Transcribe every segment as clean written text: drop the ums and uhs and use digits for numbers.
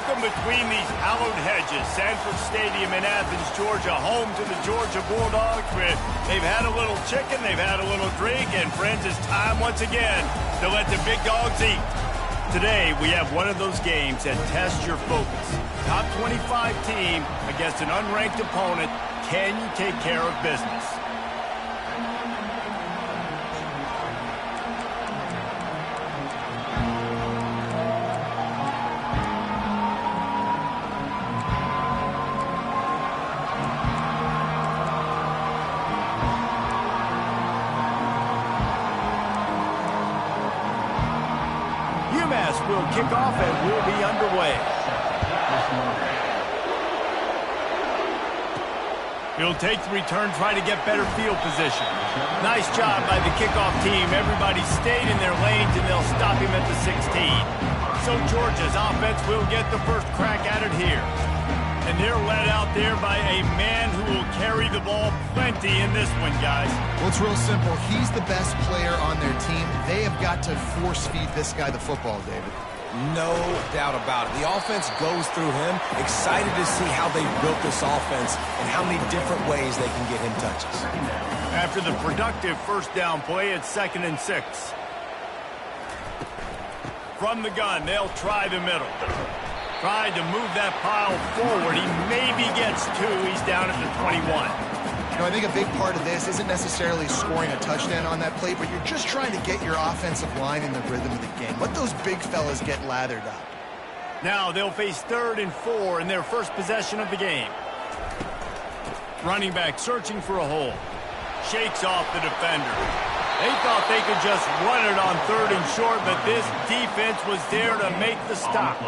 Welcome between these hallowed hedges. Sanford Stadium in Athens, Georgia, home to the Georgia Bulldogs. They've had a little chicken, they've had a little drink, and friends, it's time once again to let the big dogs eat. Today, we have one of those games that tests your focus. Top 25 team against an unranked opponent. Can you take care of business? UMass will kick off and will be underway. He'll take the return, trying to get better field position. Nice job by the kickoff team. Everybody stayed in their lanes, and they'll stop him at the 16. So Georgia's offense will get the first crack at it here. And they're led out there by a man who will carry the ball plenty in this one, guys. Well, it's real simple. He's the best player on their team. They have got to force-feed this guy the football, David. No doubt about it. The offense goes through him. Excited to see how they built this offense and how many different ways they can get him touches. After the productive first down play, it's 2nd and 6. From the gun, they'll try the middle. Tried to move that pile forward. He maybe gets 2. He's down at the 21. You know, I think a big part of this isn't necessarily scoring a touchdown on that play, but you're just trying to get your offensive line in the rhythm of the game. Let those big fellas get lathered up. Now they'll face 3rd and 4 in their first possession of the game. Running back searching for a hole. Shakes off the defender. They thought they could just run it on 3rd and short, but this defense was there to make the stop.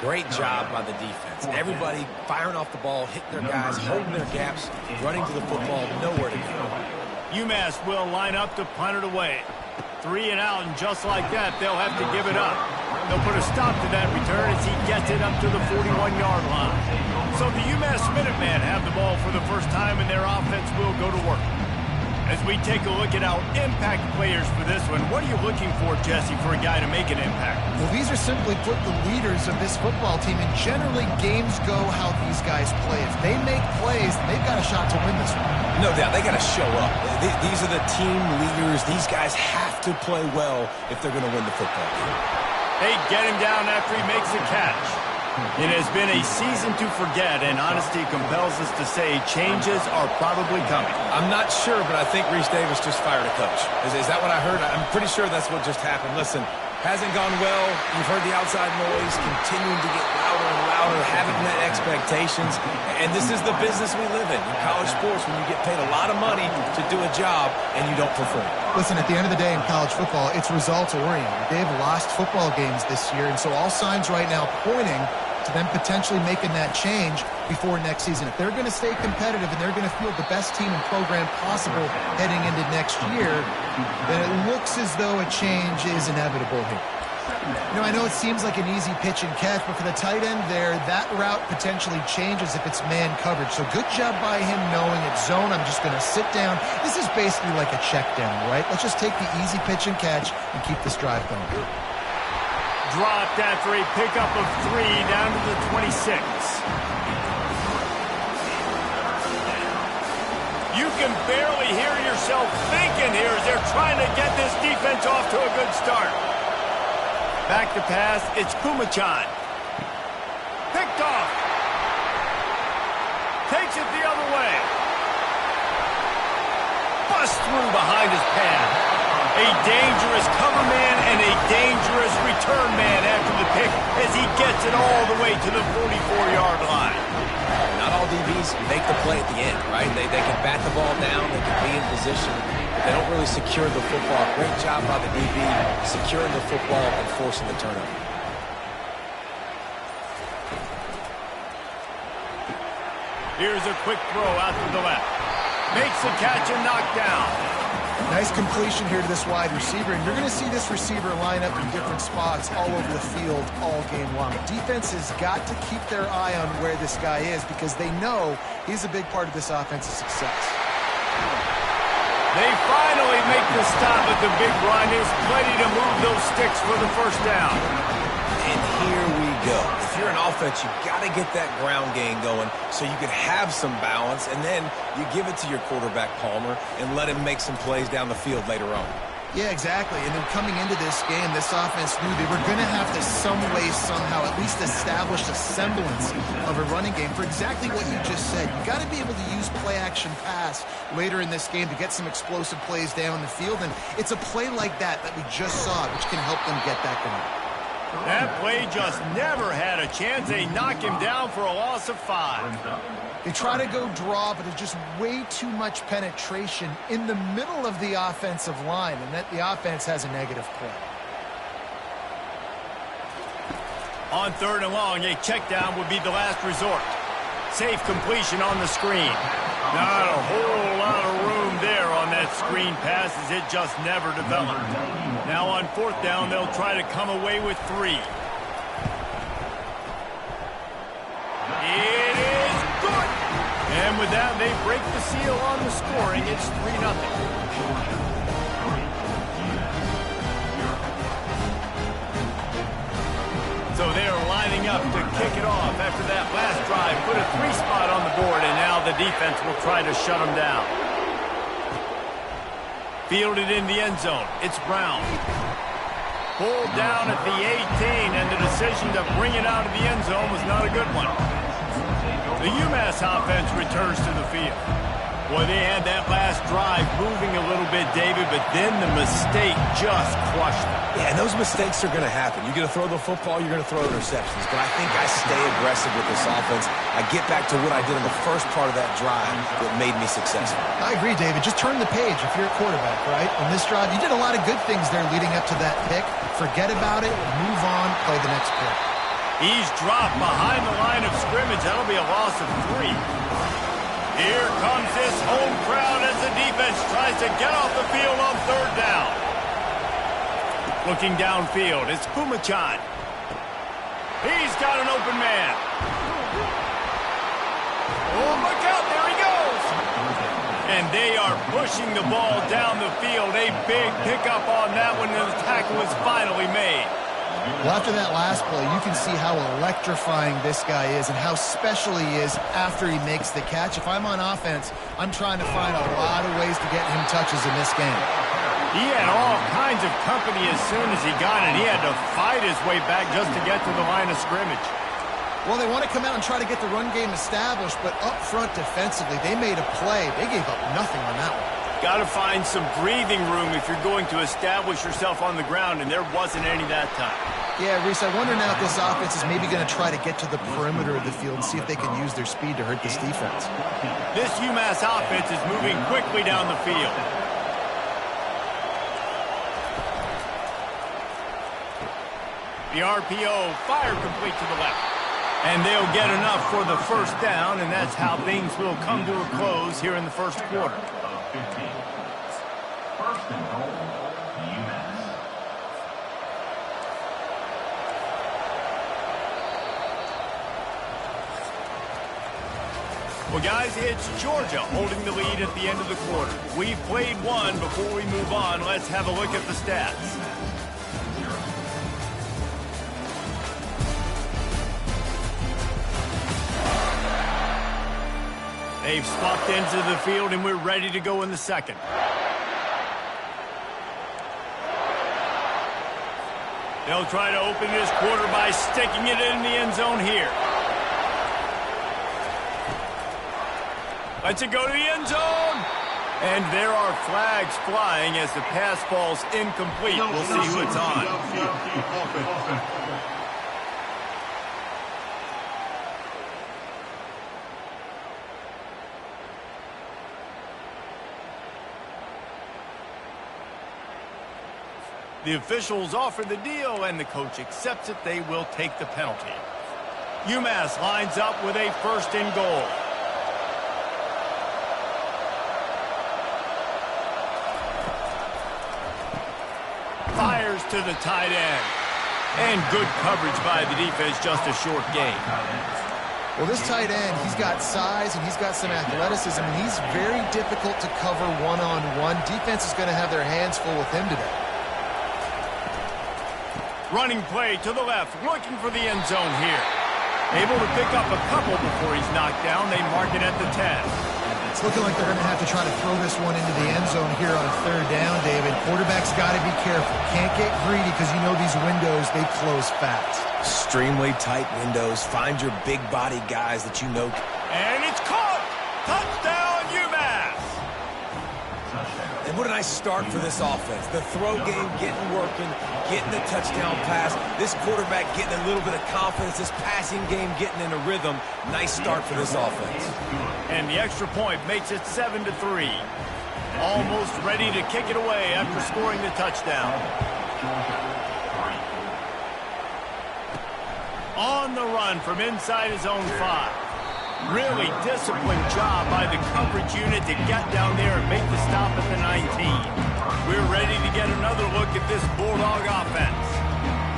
Great job by the defense. Everybody firing off the ball, hitting their guys, holding their gaps, running to the football, nowhere to go. UMass will line up to punt it away. 3 and out, and just like that, they'll have to give it up. They'll put a stop to that return as he gets it up to the 41-yard line. So the UMass Minutemen have the ball for the first time, and their offense will go to work. As we take a look at our impact players for this one, what are you looking for, Jesse, for a guy to make an impact? Well, these are simply put the leaders of this football team, and generally games go how these guys play. If they make plays, then they've got a shot to win this one. No doubt, they got to show up. These are the team leaders. These guys have to play well if they're going to win the football game. They get him down after he makes a catch. It has been a season to forget, and honesty compels us to say changes are probably coming. I'm not sure, but I think Reese Davis just fired a coach. Is that what I heard? I'm pretty sure that's what just happened. Listen, hasn't gone well. You've heard the outside noise, continuing to get louder and louder, haven't met expectations. And this is the business we live in college sports, when you get paid a lot of money to do a job and you don't perform. Listen, at the end of the day in college football, it's results-oriented. They've lost football games this year, and so all signs right now pointing to them potentially making that change before next season. If they're going to stay competitive and they're going to field the best team and program possible heading into next year, then it looks as though a change is inevitable here. You know, I know it seems like an easy pitch and catch, but for the tight end there, that route potentially changes if it's man coverage. So good job by him knowing it's zone. I'm just going to sit down. This is basically like a check down, right? Let's just take the easy pitch and catch and keep this drive going. Dropped after a pickup of 3 down to the 26. You can barely hear yourself thinking here as they're trying to get this defense off to a good start. Back to pass, it's Ncaa. Picked off. Takes it the other way. Bust through behind his pad. A dangerous cover man and a dangerous return man after the pick as he gets it all the way to the 44-yard line. Not all DBs make the play at the end, right? They can bat the ball down, they can be in position, but they don't really secure the football. Great job by the DB securing the football and forcing the turnover. Here's a quick throw out to the left. Makes the catch and knocked down. Nice completion here to this wide receiver, and you're going to see this receiver line up in different spots all over the field all game long. Defense has got to keep their eye on where this guy is because they know he's a big part of this offense's success. They finally make the stop at the big run. There's plenty to move those sticks for the first down. And here we go. If you're an offense, you got to get that ground game going so you can have some balance, and then you give it to your quarterback, Palmer, and let him make some plays down the field later on. Yeah, exactly. And then coming into this game, this offense knew they were going to have to some way, somehow, at least establish a semblance of a running game for exactly what you just said. You got to be able to use play-action pass later in this game to get some explosive plays down the field. And it's a play like that we just saw, which can help them get that going. That play just never had a chance. They knock him down for a loss of 5. They try to go draw, but there's just way too much penetration in the middle of the offensive line, and that the offense has a negative play. On 3rd and long, a check down would be the last resort. Safe completion on the screen. Not a whole lot of room there on that screen pass as it just never developed. Now on 4th down, they'll try to come away with 3. It is good. And with that, they break the seal on the scoring. It's 3-0. So they are lining up to kick it off after that last drive. Put a 3 spot on the board, and now the defense will try to shut them down. Fielded in the end zone. It's Brown. Pulled down at the 18, and the decision to bring it out of the end zone was not a good one. The UMass offense returns to the field. Boy, they had that last drive moving a little bit, David, but then the mistake just crushed them. Yeah, and those mistakes are going to happen. You're going to throw the football, you're going to throw interceptions. But I think I stay aggressive with this offense. I get back to what I did in the first part of that drive that made me successful. I agree, David. Just turn the page if you're a quarterback, right? On this drive, you did a lot of good things there leading up to that pick. Forget about it, move on, play the next pick. He's dropped behind the line of scrimmage. That'll be a loss of 3. Here comes this home crowd as the defense tries to get off the field on 3rd down. Looking downfield, it's Ncaa. He's got an open man. Oh, look out, there he goes. And they are pushing the ball down the field. A big pickup on that one, and the tackle is finally made. Well, after that last play, you can see how electrifying this guy is and how special he is after he makes the catch. If I'm on offense, I'm trying to find a lot of ways to get him touches in this game. He had all kinds of company as soon as he got it. He had to fight his way back just to get to the line of scrimmage. Well, they want to come out and try to get the run game established, but up front defensively, they made a play. They gave up nothing on that one. Got to find some breathing room if you're going to establish yourself on the ground, and there wasn't any that time. Yeah, Reese, I wonder now if this offense is maybe going to try to get to the perimeter of the field and see if they can use their speed to hurt this defense. This UMass offense is moving quickly down the field. The RPO fire complete to the left. And they'll get enough for the 1st down, and that's how things will come to a close here in the 1st quarter. 1st and goal, UMass. Well, guys, it's Georgia holding the lead at the end of the quarter. We've played one. Before we move on, let's have a look at the stats. They've swapped into the field, and we're ready to go in the 2nd. They'll try to open this quarter by sticking it in the end zone here. Lets it go to the end zone. And there are flags flying as the pass falls incomplete. We'll see who it's on. The officials offer the deal, and the coach accepts it. They will take the penalty. UMass lines up with a 1st and goal. Fires to the tight end. And good coverage by the defense, just a short gain. Well, this tight end, he's got size and he's got some athleticism, and he's very difficult to cover one-on-one. Defense is going to have their hands full with him today. Running play to the left, looking for the end zone here. Able to pick up a couple before he's knocked down. They mark it at the 10. It's looking like they're going to have to try to throw this one into the end zone here on third down, David. Quarterback's got to be careful. Can't get greedy because you know these windows, they close fast. Extremely tight windows. Find your big body guys that you know. And it's caught! Touchdown, UMass! And what a nice start for this offense. The throw game getting working, getting the touchdown pass. This quarterback getting a little bit of confidence. This passing game getting in a rhythm. Nice start for this offense. And the extra point makes it 7-3. Almost ready to kick it away after scoring the touchdown. On the run from inside his own 5. Really disciplined job by the coverage unit to get down there and make the stop at the 19. We're ready to get another look at this Bulldog offense.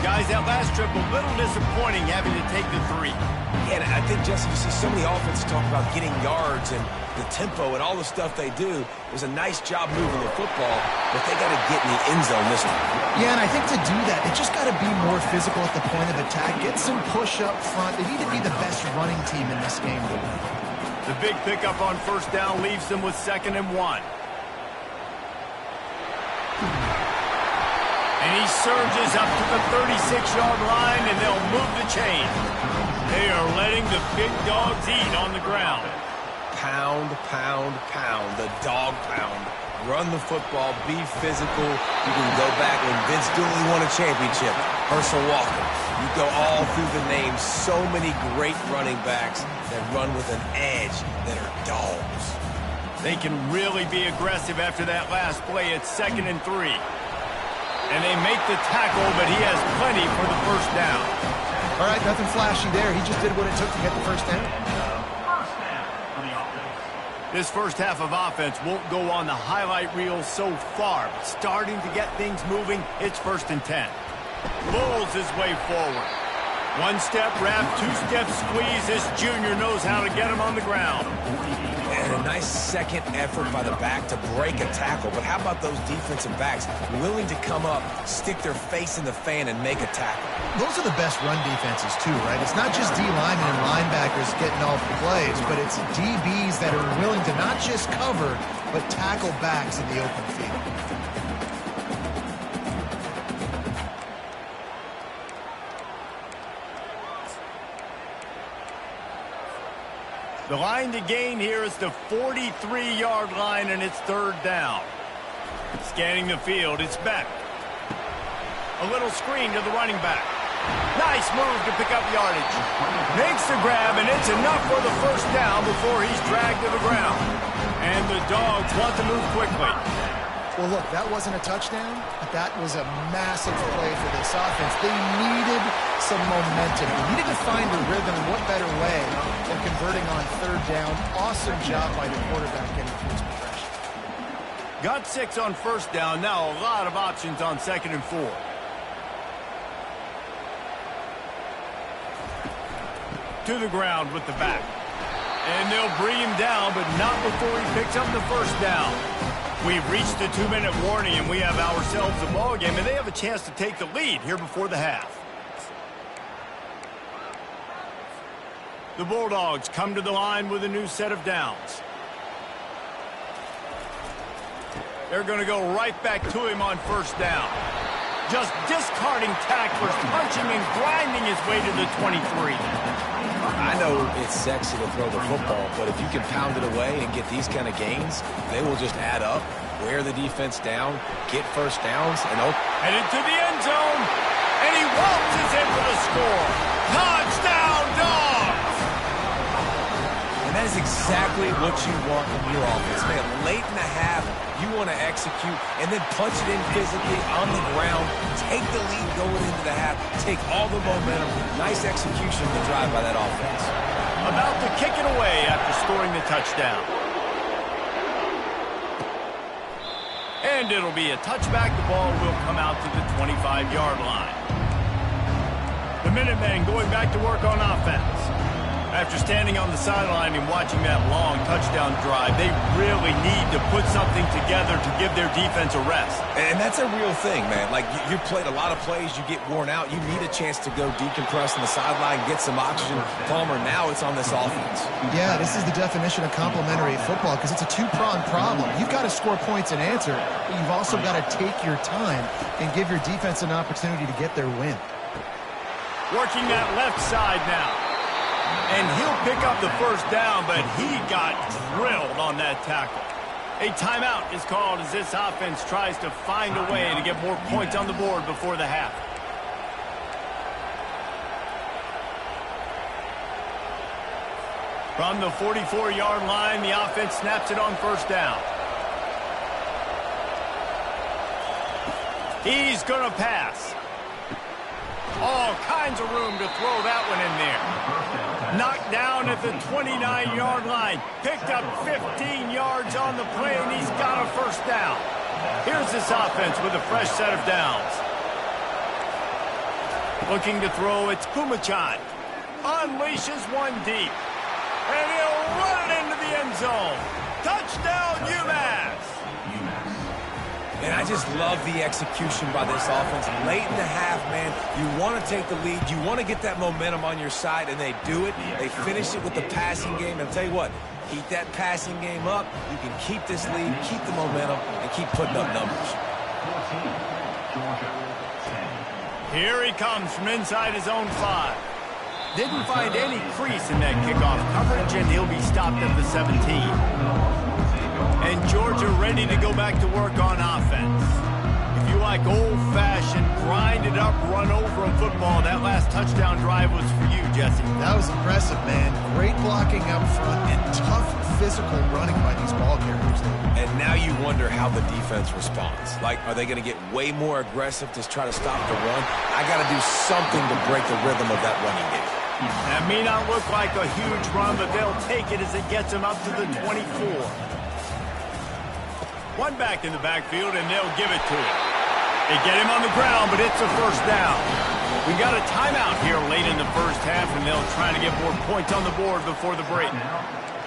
Guys, that last trip a little disappointing having to take the 3. Yeah, and I think, Jesse, you see so many offenses talk about getting yards and the tempo and all the stuff they do. It was a nice job moving the football, but they got to get in the end zone this time. Yeah, and I think to do that, they just got to be more physical at the point of attack. Get some push up front. They need to be the best running team in this game. The big pickup on first down leaves them with 2nd and 1. And he surges up to the 36-yard line, and they'll move the chain. They are letting the big dogs eat on the ground. Pound, pound, pound. The dog pound. Run the football. Be physical. You can go back when Vince Dooley won a championship. Herschel Walker. You go all through the names. So many great running backs that run with an edge that are dogs. They can really be aggressive after that last play. It's 2nd and 3. And they make the tackle, but he has plenty for the first down. All right, nothing flashy there. He just did what it took to get the first down. This first half of offense won't go on the highlight reel so far, but starting to get things moving, it's 1st and 10. Bulls his way forward. 1 step wrap, 2 step squeeze. This junior knows how to get him on the ground. And a nice second effort by the back to break a tackle. But how about those defensive backs willing to come up, stick their face in the fan, and make a tackle? Those are the best run defenses, too, right? It's not just D-linemen and linebackers getting off the plays, but it's DBs that are willing to not just cover, but tackle backs in the open field. The line to gain here is the 43-yard line, and it's 3rd down. Scanning the field, it's Beck. A little screen to the running back. Nice move to pick up yardage. Makes the grab, and it's enough for the first down before he's dragged to the ground. And the Dogs want to move quickly. Well, look, that wasn't a touchdown, but that was a massive play for this offense. They needed some momentum. They needed to find a rhythm. What better way than converting on 3rd down? Awesome job by the quarterback getting through his progression. Got 6 on first down. Now a lot of options on 2nd and 4. To the ground with the back. And they'll bring him down, but not before he picks up the first down. We've reached the 2-minute warning, and we have ourselves a ball game, and they have a chance to take the lead here before the half. The Bulldogs come to the line with a new set of downs. They're going to go right back to him on first down. Just discarding tacklers, punching and grinding his way to the 23. I know it's sexy to throw the football, but if you can pound it away and get these kind of gains, they will just add up, wear the defense down, get first downs, and headed to the end zone, and he waltzes in for the score. Touchdown, Dogs! And that is exactly what you want from your offense. Man, late in the half, you want to execute and then punch it in physically on the ground, take the lead going into the half, take all the momentum. Nice execution to drive by that offense. About to kick it away after scoring the touchdown. And it'll be a touchback. The ball will come out to the 25-yard line. The Minutemen going back to work on offense. After standing on the sideline and watching that long touchdown drive, they really need to put something together to give their defense a rest. And that's a real thing, man. Like, you played a lot of plays, you get worn out, you need a chance to go decompress on the sideline, get some oxygen. Palmer, now it's on this offense. Yeah, this is the definition of complementary football because it's a two-pronged problem. You've got to score points and answer, but you've also got to take your time and give your defense an opportunity to get their win. Working that left side now. And he'll pick up the first down, but he got drilled on that tackle. A timeout is called as this offense tries to find a way to get more points on the board before the half. From the 44-yard line, the offense snaps it on first down. He's going to pass. All kinds of room to throw that one in there. Knocked down at the 29-yard line. Picked up 15 yards on the play, and he's got a first down. Here's this offense with a fresh set of downs. Looking to throw, it's Ncaa. Unleashes one deep. And he'll run it into the end zone. Touchdown, UMass. And I just love the execution by this offense. Late in the half, man, you want to take the lead. You want to get that momentum on your side, and they do it. They finish it with the passing game. And I'll tell you what, keep that passing game up. You can keep this lead, keep the momentum, and keep putting up numbers. 14, Georgia, 10. Here he comes from inside his own 5. Didn't find any crease in that kickoff coverage, and he'll be stopped at the 17. And Georgia ready to go back to work on offense. If you like old-fashioned, grind-it-up, run-over of football, that last touchdown drive was for you, Jesse. That was impressive, man. Great blocking up front and tough physical running by these ball carriers. And now you wonder how the defense responds. Like, are they going to get way more aggressive to try to stop the run? I got to do something to break the rhythm of that running game. That may not look like a huge run, but they'll take it as it gets them up to the 24. One back in the backfield, and they'll give it to him. They get him on the ground, but it's a first down. We got a timeout here late in the first half, and they'll try to get more points on the board before the break.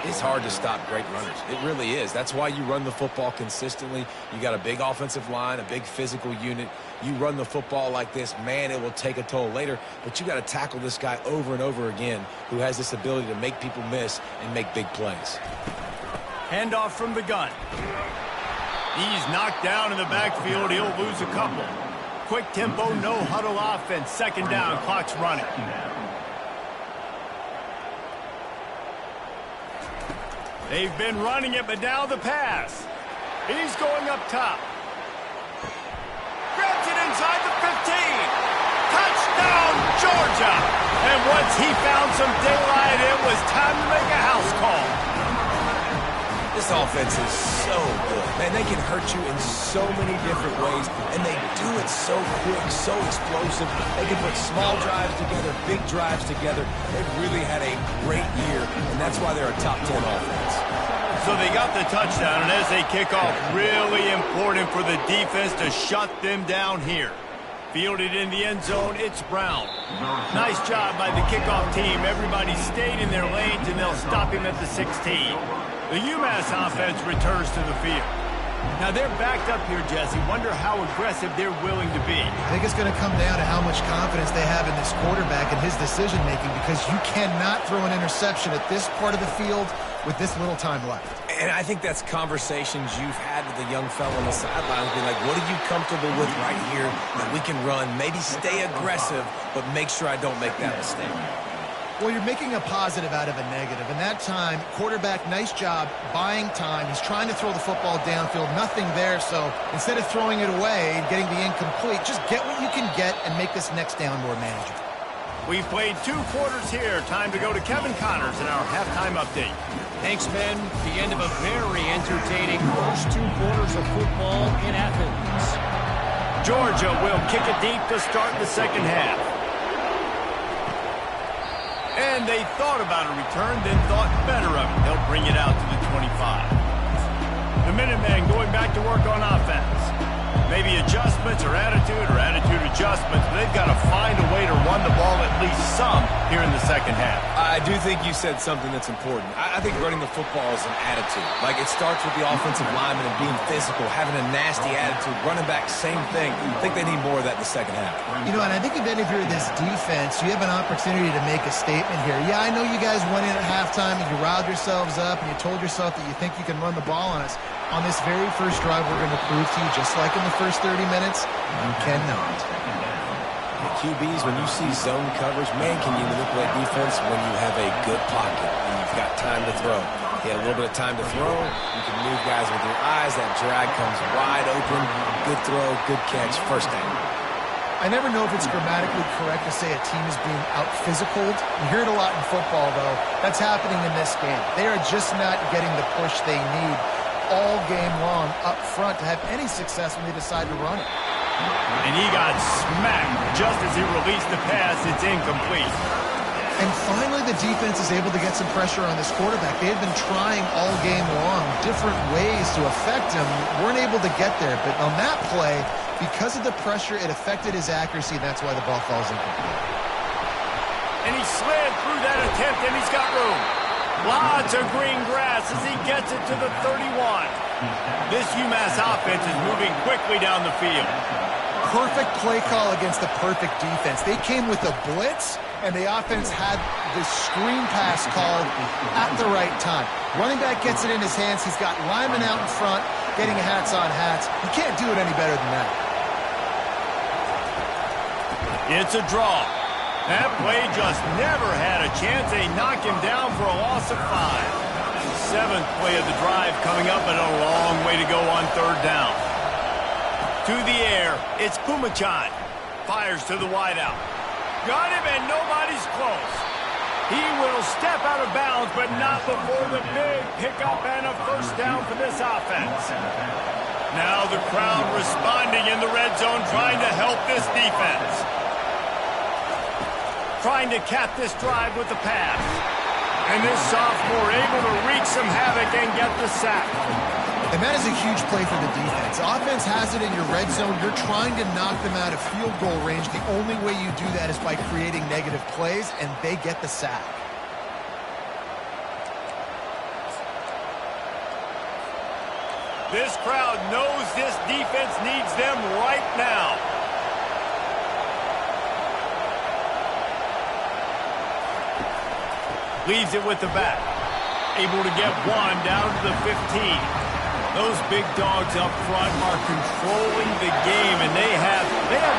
It's hard to stop great runners. It really is. That's why you run the football consistently. You got a big offensive line, a big physical unit. You run the football like this, man, it will take a toll later. But you got to tackle this guy over and over again who has this ability to make people miss and make big plays. Handoff from the gun. He's knocked down in the backfield. He'll lose a couple. Quick tempo, no huddle offense. Second down, clock's running. They've been running it, but now the pass. He's going up top. Grabs it inside the 15. Touchdown, Georgia. And once he found some daylight, it was time to make a house call. This offense is so good. Man, they can hurt you in so many different ways, and they do it so quick, so explosive. They can put small drives together, big drives together. They've really had a great year, and that's why they're a top 10 offense. So they got the touchdown, and as they kick off, really important for the defense to shut them down here. Fielded in the end zone, it's Brown. Nice job by the kickoff team. Everybody stayed in their lanes, and they'll stop him at the 16. The UMass offense returns to the field. Now they're backed up here, Jesse. Wonder how aggressive they're willing to be. I think it's going to come down to how much confidence they have in this quarterback and his decision-making, because you cannot throw an interception at this part of the field with this little time left. And I think that's conversations you've had with the young fellow on the sidelines. Be like, what are you comfortable with right here that we can run? Maybe stay aggressive, but make sure I don't make that mistake. Well, you're making a positive out of a negative. And that time, quarterback, nice job buying time. He's trying to throw the football downfield. Nothing there. So instead of throwing it away and getting the incomplete, just get what you can get and make this next down more manageable. We've played 2 quarters here. Time to go to Kevin Connors in our halftime update. Thanks, Ben. The end of a very entertaining first 2 quarters of football in Athens. Georgia will kick it deep to start the second half. And they thought about a return, then thought better of it. They'll bring it out to the 25. The Minutemen going back to work on offense. Maybe adjustments or attitude adjustments, but they've got to find a way to run the ball at least some here in the second half. I I do think you said something that's important. I think running the football is an attitude. Like, it starts with the offensive lineman and being physical, having a nasty attitude. Running back, same thing. I think they need more of that in the second half. You know, and I think if you're this defense, you have an opportunity to make a statement here. Yeah, I know you guys went in at halftime and you riled yourselves up and you told yourself that you think you can run the ball on us. On this very first drive, we're going to prove to you, just like in the first 30 minutes, you cannot. The QBs, when you see zone coverage, man, can you manipulate defense when you have a good pocket and you've got time to throw. You had a little bit of time to throw. You can move guys with your eyes. That drag comes wide open. Good throw, good catch, first down. I never know if it's grammatically correct to say a team is being out-physicaled. You hear it a lot in football, though. That's happening in this game. They are just not getting the push they need all game long up front to have any success when they decide to run it. And he got smacked just as he released the pass. It's incomplete. And finally, the defense is able to get some pressure on this quarterback. They had been trying all game long different ways to affect him. Weren't able to get there. But on that play, because of the pressure, it affected his accuracy, and that's why the ball falls incomplete. And he slid through that attempt, and he's got room. Lots of green grass as he gets it to the 31. This UMass offense is moving quickly down the field. Perfect play call against the perfect defense. They came with a blitz, and the offense had the screen pass called at the right time. Running back gets it in his hands. He's got linemen out in front getting hats on hats. You can't do it any better than that. It's a draw. That play just never had a chance. They knock him down for a loss of 5. 7th play of the drive coming up, and a long way to go on third down. To the air, it's Ncaa. Fires to the wideout. Got him, and nobody's close. He will step out of bounds, but not before the big pickup and a first down for this offense. Now the crowd responding in the red zone, trying to help this defense. Trying to cap this drive with the pass. And this sophomore able to wreak some havoc and get the sack. And that is a huge play for the defense. Offense has it in your red zone. You're trying to knock them out of field goal range. The only way you do that is by creating negative plays, and they get the sack. This crowd knows this defense needs them right now. Leaves it with the back. Able to get one down to the 15. Those big dogs up front are controlling the game, and they have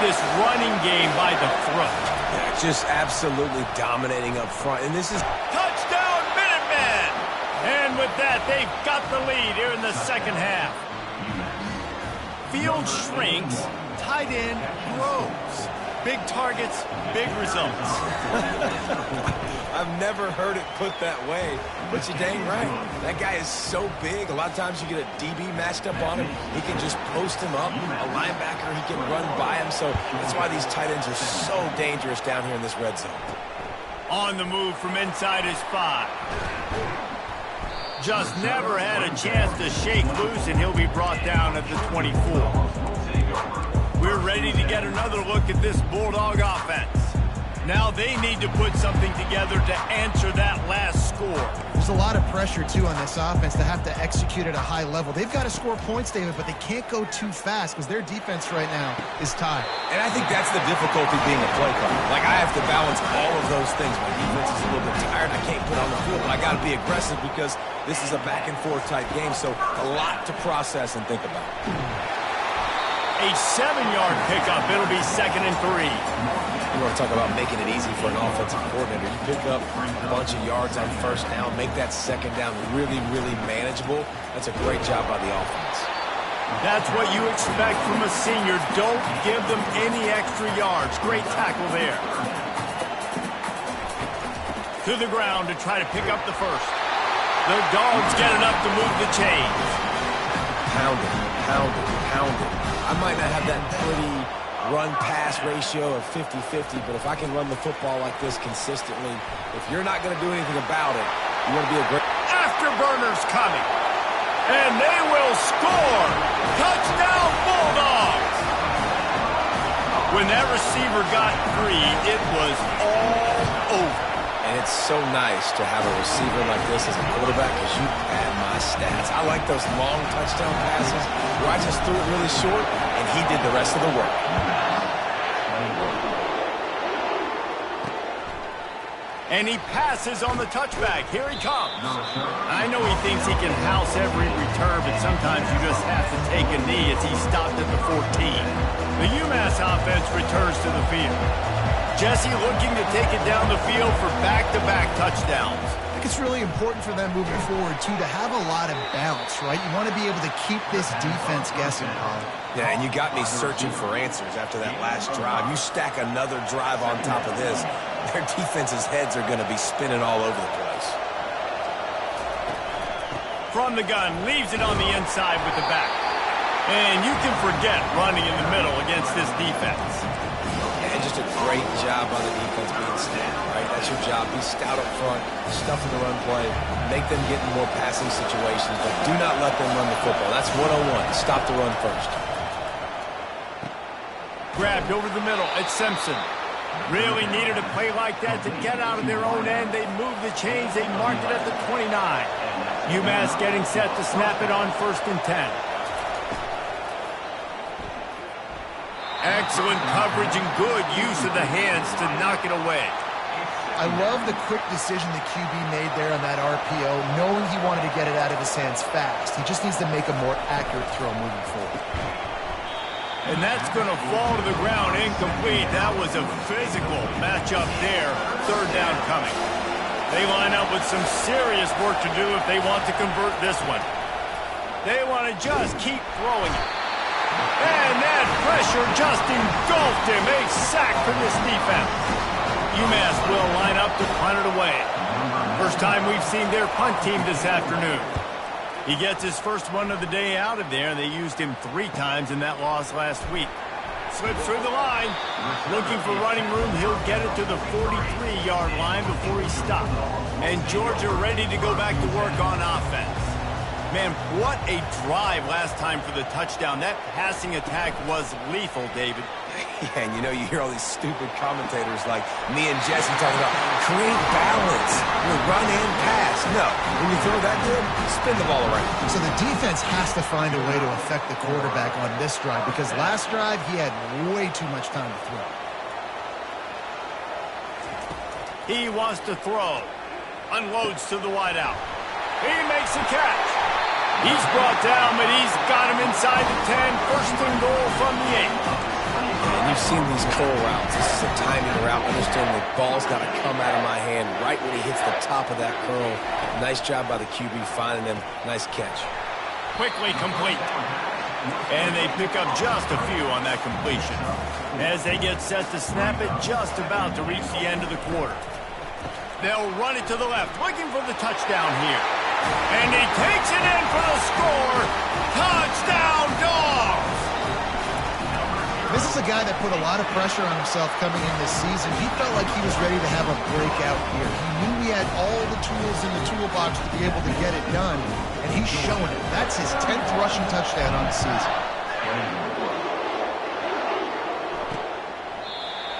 this running game by the throat. Yeah, just absolutely dominating up front. And this is Touchdown, Minutemen! And with that, they've got the lead here in the second half. Field shrinks, tight end grows. Big targets, big results. I've never heard it put that way, but you're dang right. That guy is so big. A lot of times you get a DB matched up on him. He can just post him up. A linebacker, he can run by him. So that's why these tight ends are so dangerous down here in this red zone. On the move from inside his 5. Just never had a chance to shake loose, and he'll be brought down at the 24. We're ready to get another look at this Bulldog offense. Now they need to put something together to answer that last score. There's a lot of pressure, too, on this offense to have to execute at a high level. They've got to score points, David, but they can't go too fast because their defense right now is tied. And I think that's the difficulty being a play caller. Like, I have to balance all of those things. My defense is a little bit tired. I can't put on the field, but I got to be aggressive because this is a back-and-forth type game, so a lot to process and think about. A 7-yard pickup. It'll be 2nd and 3. You want to talk about making it easy for an offensive coordinator. You pick up a bunch of yards on first down, make that second down really, really manageable. That's a great job by the offense. That's what you expect from a senior. Don't give them any extra yards. Great tackle there. To the ground to try to pick up the first. The Dogs get enough to move the chains. Pound it, pound it, pound it. I might not have that pretty run-pass ratio of 50-50, but if I can run the football like this consistently, if you're not going to do anything about it, you want to be a great... Afterburners coming. And they will score. Touchdown, Bulldogs. When that receiver got free, it was all over. And it's so nice to have a receiver like this as a quarterback because you pad my stats. I like those long touchdown passes where I just threw it really short and he did the rest of the work. And he passes on the touchback. Here he comes. I know he thinks he can house every return, but sometimes you just have to take a knee as he stopped at the 14. The UMass offense returns to the field. Jesse looking to take it down the field for back-to-back touchdowns. I think it's really important for them moving forward, too, to have a lot of bounce, right? You want to be able to keep this defense guessing, Colin. Yeah, and you got me searching for answers after that last drive. You stack another drive on top of this, their defense's heads are going to be spinning all over the place. From the gun, leaves it on the inside with the back. And you can forget running in the middle against this defense. And just a great job on the defense being stout, right? That's your job. Be stout up front, stuff in the run play, make them get in more passing situations, but do not let them run the football. That's 101. Stop the run first. Grabbed over the middle. It's Simpson. Really needed a play like that to get out of their own end. They moved the chains. They marked it at the 29. UMass getting set to snap it on 1st and 10. Excellent coverage and good use of the hands to knock it away. I love the quick decision the QB made there on that RPO, knowing he wanted to get it out of his hands fast. He just needs to make a more accurate throw moving forward. And that's going to fall to the ground incomplete. That was a physical matchup there. 3rd down coming. They line up with some serious work to do if they want to convert this one. They want to just keep throwing it. And that pressure just engulfed him. A sack for this defense. UMass will line up to punt it away. First time we've seen their punt team this afternoon. He gets his first one of the day out of there. They used him 3 times in that loss last week. Slips through the line. Looking for running room. He'll get it to the 43-yard line before he stopped. And Georgia ready to go back to work on offense. Man, what a drive last time for the touchdown. That passing attack was lethal, David. Yeah, and you hear all these stupid commentators like me and Jesse talking about create balance, run and pass. No, when you throw that good, spin the ball around. So the defense has to find a way to affect the quarterback on this drive because last drive he had way too much time to throw. He wants to throw. Unloads to the wideout. He makes a catch. He's brought down, but he's got him inside the 10. 1st and goal from the 8. And you've seen these curl routes. This is a timing route. Understanding the ball's got to come out of my hand right when he hits the top of that curl. Nice job by the QB finding him. Nice catch. Quickly complete. And they pick up just a few on that completion. As they get set to snap it, just about to reach the end of the quarter. They'll run it to the left, looking for the touchdown here. And he takes it in for the score. Touchdown, Dogs! This is a guy that put a lot of pressure on himself coming in this season. He felt like he was ready to have a breakout year. He knew he had all the tools in the toolbox to be able to get it done, and he's showing it. That's his 10th rushing touchdown on the season.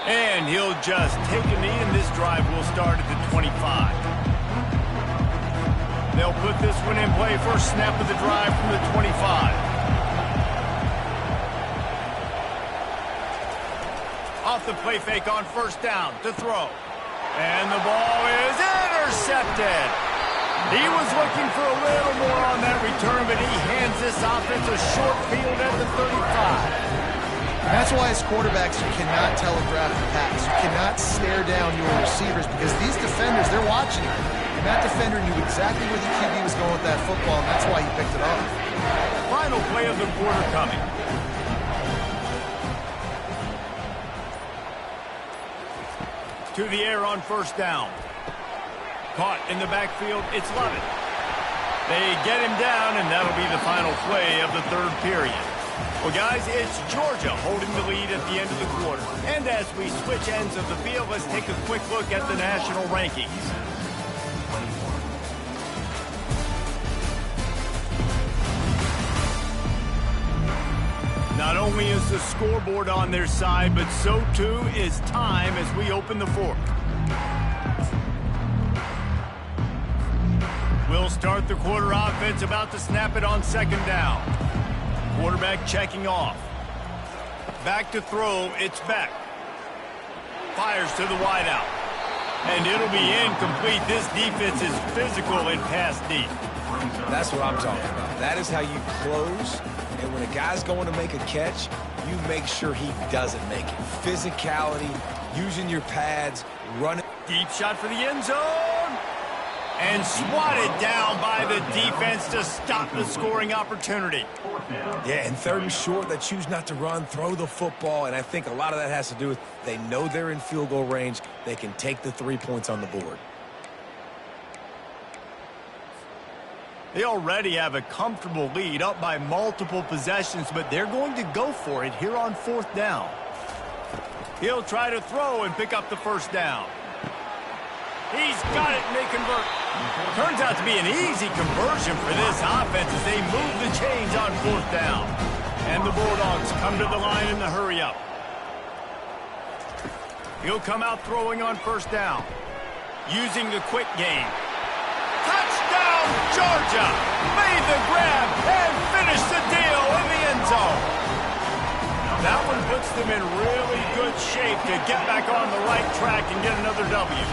And he'll just take a knee, and this drive will start at the 25. They'll put this one in play. First snap of the drive from the 25. Off the play fake on 1st down to throw. And the ball is intercepted. He was looking for a little more on that return, but he hands this offense a short field at the 35. That's why as quarterbacks you cannot telegraph the pass. You cannot stare down your receivers because these defenders, they're watching you. And that defender knew exactly where the QB was going with that football, and that's why he picked it off. Final play of the quarter coming. To the air on 1st down. Caught in the backfield, it's Lovett. They get him down, and that'll be the final play of the 3rd period. Well, guys, it's Georgia holding the lead at the end of the quarter. And as we switch ends of the field, let's take a quick look at the national rankings. Not only is the scoreboard on their side, but so too is time as we open the 4th. He'll start the quarter offense, about to snap it on second down. Quarterback checking off. Back to throw, it's Beck. Fires to the wideout. And it'll be incomplete. This defense is physical and pass deep. That's what I'm talking about. That is how you close. And when a guy's going to make a catch, you make sure he doesn't make it. Physicality, using your pads, running. Deep shot for the end zone. And swatted down by the defense to stop the scoring opportunity. Yeah, and third and short, they choose not to run, throw the football, and I think a lot of that has to do with they know they're in field goal range. They can take the 3 points on the board. They already have a comfortable lead, up by multiple possessions, but they're going to go for it here on fourth down. He'll try to throw and pick up the first down. He's got it, and they convert. Turns out to be an easy conversion for this offense as they move the chains on fourth down. And the Bulldogs come to the line in the hurry-up. He'll come out throwing on first down, using the quick game. Touchdown, Georgia! Made the grab and finished the deal in the end zone. That one puts them in really good shape to get back on the right track and get another W.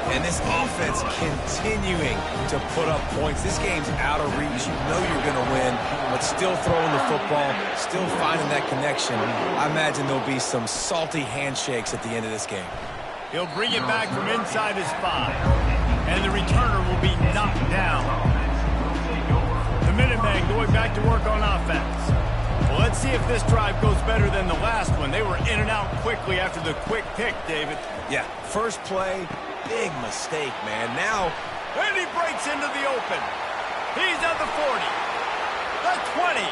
And this offense continuing to put up points. This game's out of reach. You know you're going to win, but still throwing the football, still finding that connection. I imagine there'll be some salty handshakes at the end of this game. He'll bring it back from inside his 5, and the returner will be knocked down. The Minutemen going back to work on offense. Well, let's see if this drive goes better than the last one. They were in and out quickly after the quick pick, David. Yeah, first play, big mistake, man. Now, and he breaks into the open. He's at the 40, the 20,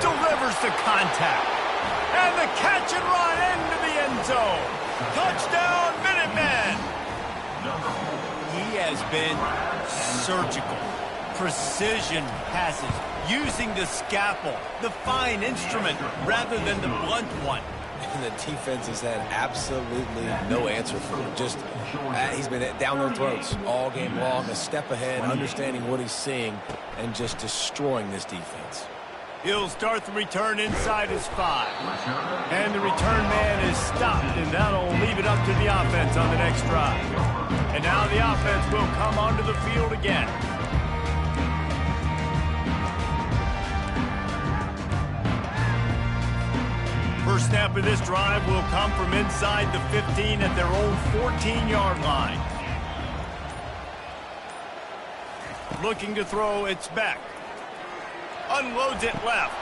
delivers the contact, and the catch and run into the end zone. Touchdown, Minutemen! He has been surgical. Precision passes, using the scalpel, the fine instrument, rather than the blunt one. And the defense has had absolutely no answer for him. Just, he's been down their throats all game long, a step ahead, understanding what he's seeing, and just destroying this defense. He'll start the return inside his 5. And the return man is stopped, and that'll leave it up to the offense on the next drive. And now the offense will come onto the field again. First snap of this drive will come from inside the 15 at their own 14-yard line. Looking to throw, it's back. Unloads it left.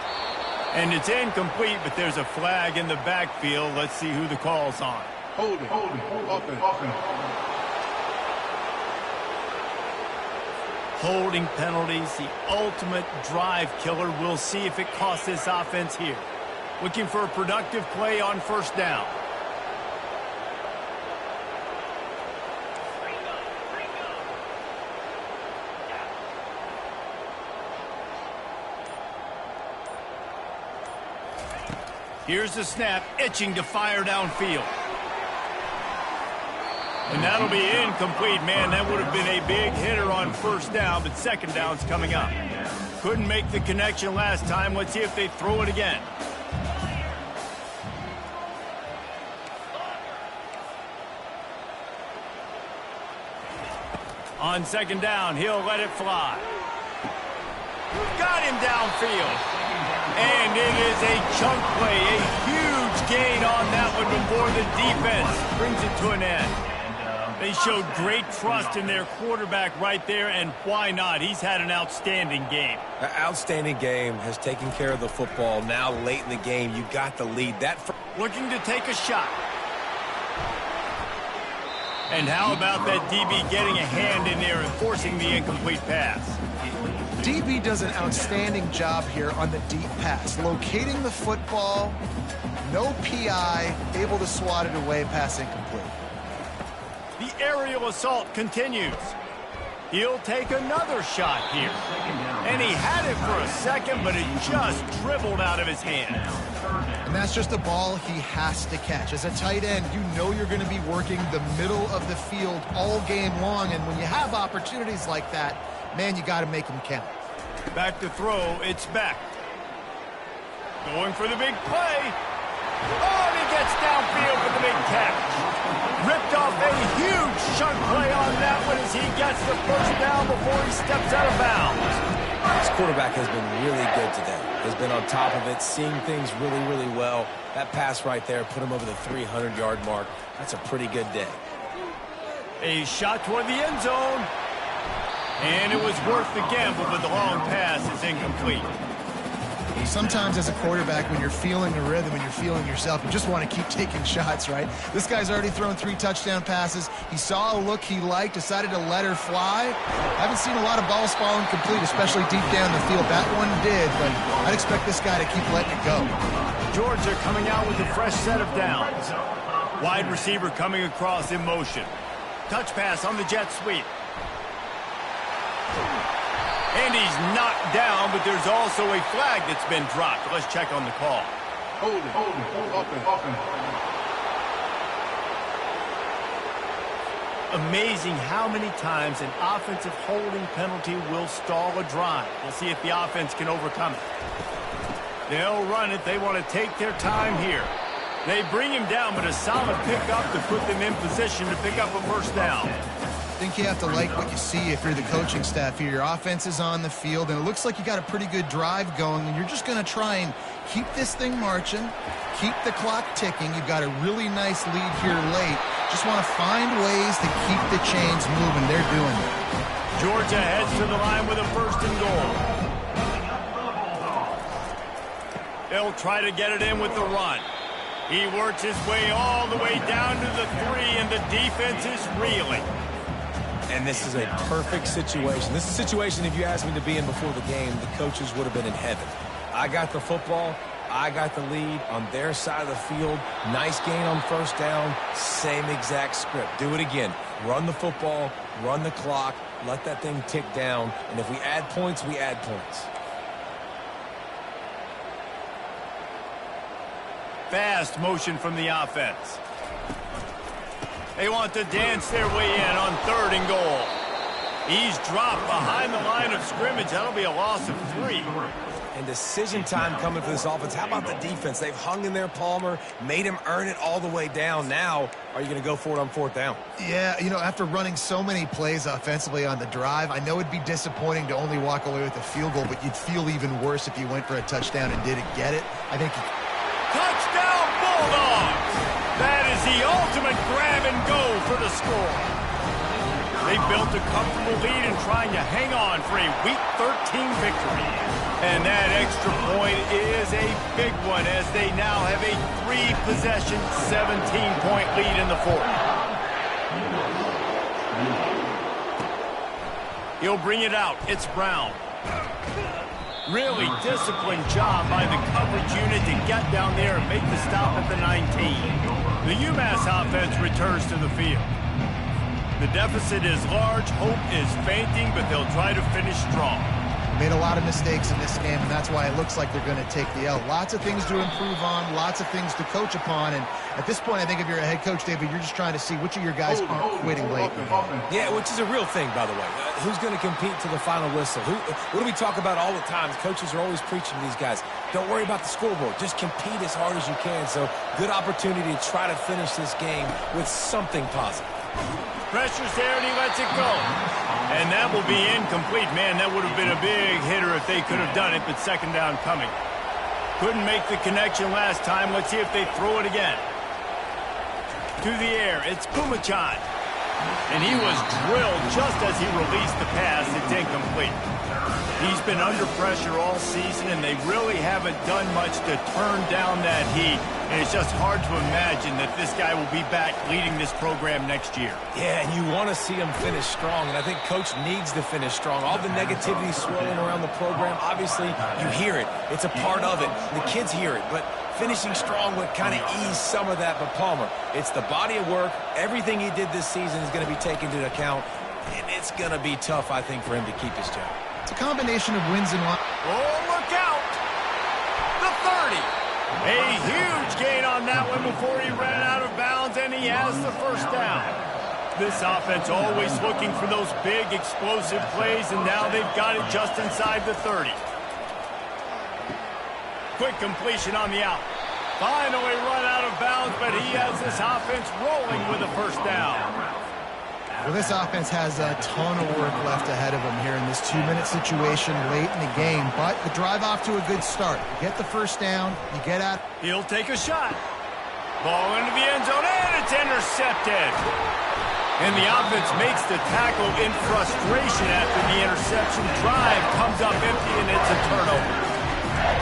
And it's incomplete, but there's a flag in the backfield. Let's see who the call's on. Hold it, open. Holding penalties, the ultimate drive killer. We'll see if it costs this offense here. Looking for a productive play on first down. Here's the snap, itching to fire downfield. And that'll be incomplete. Man, that would have been a big hitter on first down, but second down's coming up. Couldn't make the connection last time. Let's see if they throw it again. On second down, he'll let it fly. Got him downfield. And it is a chunk play, a huge gain on that one before the defense brings it to an end. They showed great trust in their quarterback right there, and why not? He's had an outstanding game. An outstanding game, has taken care of the football. Now late in the game, you got the lead. Looking to take a shot. And how about that DB getting a hand in there and forcing the incomplete pass? DB does an outstanding job here on the deep pass. Locating the football, no PI, able to swat it away, pass incomplete. The aerial assault continues. He'll take another shot here. And he had it for a second, but it just dribbled out of his hand. And that's just a ball he has to catch. As a tight end, you know you're going to be working the middle of the field all game long. And when you have opportunities like that, man, you got to make them count. Back to throw, it's Beck. Going for the big play. Oh, and he gets downfield for the big catch. Ripped off a huge chunk play on that one as he gets the first down before he steps out of bounds. This quarterback has been really good today. Has been on top of it, seeing things really, really well. That pass right there put him over the 300-yard mark. That's a pretty good day. A shot toward the end zone. And it was worth the gamble, but the long pass is incomplete. Sometimes as a quarterback, when you're feeling the rhythm and you're feeling yourself, you just want to keep taking shots, right? This guy's already thrown 3 touchdown passes. He saw a look he liked, decided to let her fly. Haven't seen a lot of balls falling complete, especially deep down the field. That one did, but I'd expect this guy to keep letting it go. Georgia coming out with a fresh set of downs. Wide receiver coming across in motion. Touch pass on the jet sweep. And he's knocked down, but there's also a flag that's been dropped. Let's check on the call. Hold it. Up and. Amazing how many times an offensive holding penalty will stall a drive. We'll see if the offense can overcome it. They'll run it. They want to take their time here. They bring him down, but a solid pickup to put them in position to pick up a first down. I think you have to like what you see if you're the coaching staff here. Your offense is on the field, and it looks like you got a pretty good drive going, and you're just going to try and keep this thing marching, keep the clock ticking. You've got a really nice lead here late. Just want to find ways to keep the chains moving. They're doing it. Georgia heads to the line with a 1st and goal. They'll try to get it in with the run. He works his way all the way down to the 3, and the defense is reeling. And this is a perfect situation. This is a situation, if you asked me to be in before the game, the coaches would have been in heaven. I got the football. I got the lead on their side of the field. Nice gain on 1st down. Same exact script. Do it again. Run the football, run the clock, let that thing tick down. And if we add points, we add points. Fast motion from the offense. They want to dance their way in on 3rd and goal. He's dropped behind the line of scrimmage. That'll be a loss of 3. And decision time coming for this offense. How about the defense? They've hung in there, Palmer, made him earn it all the way down. Now, are you going to go for it on 4th down? Yeah, you know, after running so many plays offensively on the drive, I know it'd be disappointing to only walk away with a field goal, but you'd feel even worse if you went for a touchdown and didn't get it. I think Touchdown, Bulldogs! That is the ultimate grab and go for the score. They built a comfortable lead and trying to hang on for a Week 13 victory. And that extra point is a big one as they now have a 3-possession, 17-point lead in the 4th. He'll bring it out. It's Brown. Really disciplined job by the coverage unit to get down there and make the stop at the 19. The UMass offense returns to the field. The deficit is large, hope is fainting, but they'll try to finish strong. made a lot of mistakes in this game, and that's why it looks like they're going to take the L. Lots of things to improve on, lots of things to coach upon, and at this point, I think if you're a head coach, David, you're just trying to see which of your guys aren't quitting late. Yeah, which is a real thing, by the way. Who's going to compete to the final whistle? What do we talk about all the time? Coaches are always preaching to these guys. Don't worry about the scoreboard. Just compete as hard as you can. So good opportunity to try to finish this game with something positive. Pressure's there, and he lets it go. And that will be incomplete. Man, that would have been a big hitter if they could have done it, but second down coming. Couldn't make the connection last time. Let's see if they throw it again. To the air, it's Ncaa. And he was drilled just as he released the pass. It's incomplete. He's been under pressure all season, and they really haven't done much to turn down that heat. And it's just hard to imagine that this guy will be back leading this program next year. Yeah, and you want to see him finish strong, and I think Coach needs to finish strong. All the negativity swirling around the program, obviously, you hear it. It's a part of it. The kids hear it, but finishing strong would kind of ease some of that. But Palmer, it's the body of work. Everything he did this season is going to be taken into account. and it's going to be tough, I think, for him to keep his job. It's a combination of wins and losses. Oh, look out! The 30. A huge gain on that one before he ran out of bounds, and he has the first down. This offense always looking for those big, explosive plays, and now they've got it just inside the 30. Quick completion on the out. Finally run out of bounds, but he has this offense rolling with a first down. Well, this offense has a ton of work left ahead of them here in this 2-minute situation late in the game, but the drive off to a good start. You get the first down, you get out. He'll take a shot. Ball into the end zone, and it's intercepted. And the offense makes the tackle in frustration after the interception. Drive comes up empty, and it's a turnover.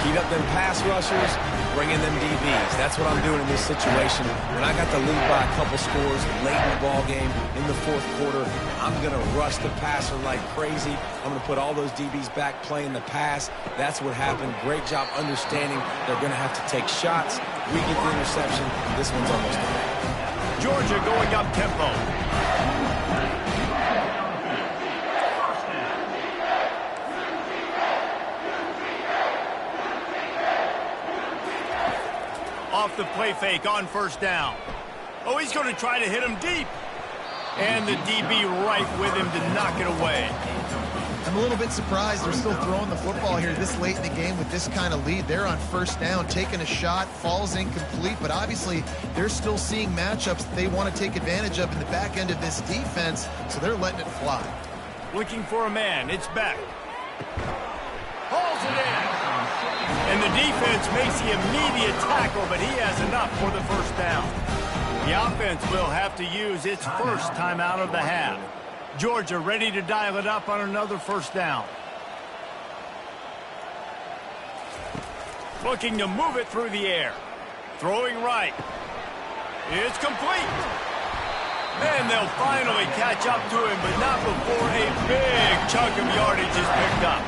Keep up them pass rushers, bring in them DBs. That's what I'm doing in this situation. When I got the lead by a couple scores late in the ball game, in the fourth quarter, I'm going to rush the passer like crazy. I'm going to put all those DBs back playing the pass. That's what happened. Great job understanding they're going to have to take shots. We get the interception. This one's almost done. Georgia going up tempo. Off the play fake on first down. Oh, he's going to try to hit him deep. And the DB right with him to knock it away. I'm a little bit surprised they're still throwing the football here this late in the game with this kind of lead. They're on first down, taking a shot, falls incomplete, but obviously they're still seeing matchups that they want to take advantage of in the back end of this defense, so they're letting it fly. Looking for a man. It's back. Hauls it in. And the defense makes the immediate tackle, but he has enough for the first down. The offense will have to use its first timeout of the half. Georgia ready to dial it up on another first down. Looking to move it through the air. Throwing right. It's complete. And they'll finally catch up to him, but not before a big chunk of yardage is picked up.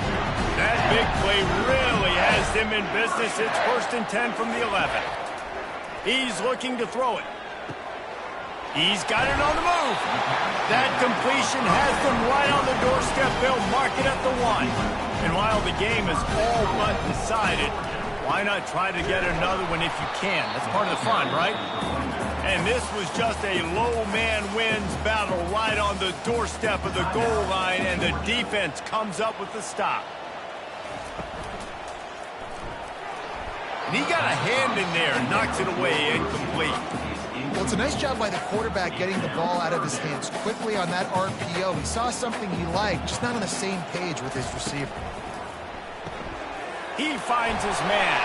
That big play really has them in business. It's 1st and 10 from the 11. He's looking to throw it. He's got it on the move. That completion has them right on the doorstep. They'll mark it at the 1. And while the game is all but decided, why not try to get another one if you can? That's part of the fun, right? And this was just a low man wins battle right on the doorstep of the goal line, and the defense comes up with the stop. And he got a hand in there and knocks it away incomplete. Well, it's a nice job by the quarterback getting the ball out of his hands quickly on that RPO. He saw something he liked, just not on the same page with his receiver. He finds his man.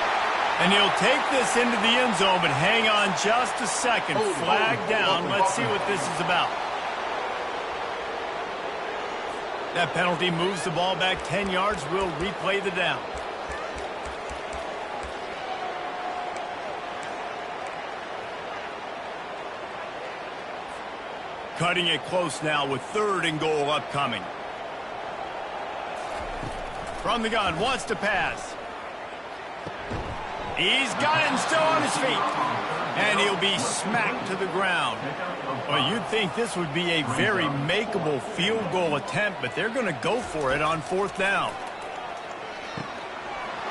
And he'll take this into the end zone, but hang on just a second. Flag down. Let's see what this is about. That penalty moves the ball back 10 yards. We'll replay the down. Cutting it close now with 3rd and goal upcoming. From the gun, wants to pass. He's got it and still on his feet. And he'll be smacked to the ground. Well, you'd think this would be a very makeable field goal attempt, but they're going to go for it on 4th down.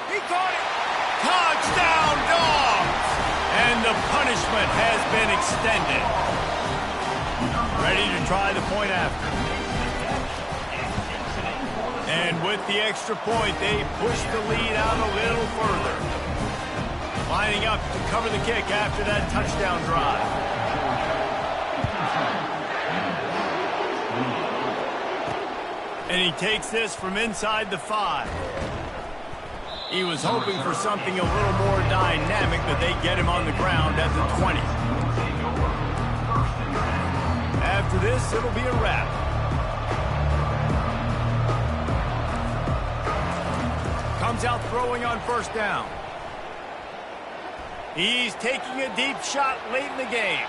He caught it. Touchdown, Dogs! And the punishment has been extended. Ready to try the point after. And with the extra point, they push the lead out a little further. Lining up to cover the kick after that touchdown drive. And he takes this from inside the 5. He was hoping for something a little more dynamic, but they get him on the ground at the 20. After this, it'll be a wrap. Comes out throwing on first down. He's taking a deep shot late in the game.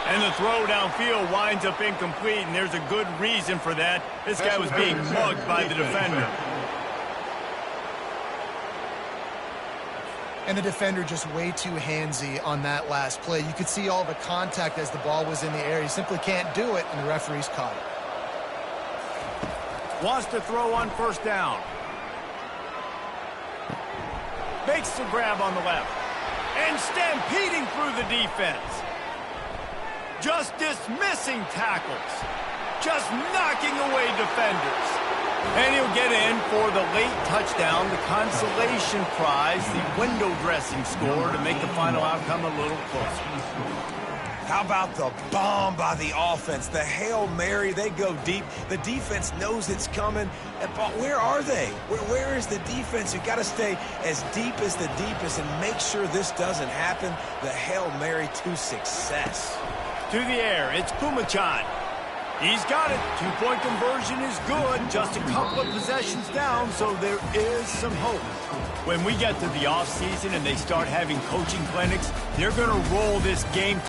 And the throw downfield winds up incomplete, and there's a good reason for that. This guy was being mugged by the defender. And the defender just way too handsy on that last play. You could see all the contact as the ball was in the air. He simply can't do it, and the referee's caught it. Wants to throw on first down. Makes the grab on the left. And stampeding through the defense. Just dismissing tackles. Just knocking away defenders. And he'll get in for the late touchdown, the consolation prize, the window dressing score to make the final outcome a little closer. How about the bomb by the offense? The Hail Mary, they go deep. The defense knows it's coming. But where are they? Where is the defense? You've got to stay as deep as the deepest and make sure this doesn't happen. The Hail Mary to success. To the air, it's Ncaa. He's got it. Two-point conversion is good. Just a couple of possessions down, so there is some hope. When we get to the offseason and they start having coaching clinics, they're going to roll this game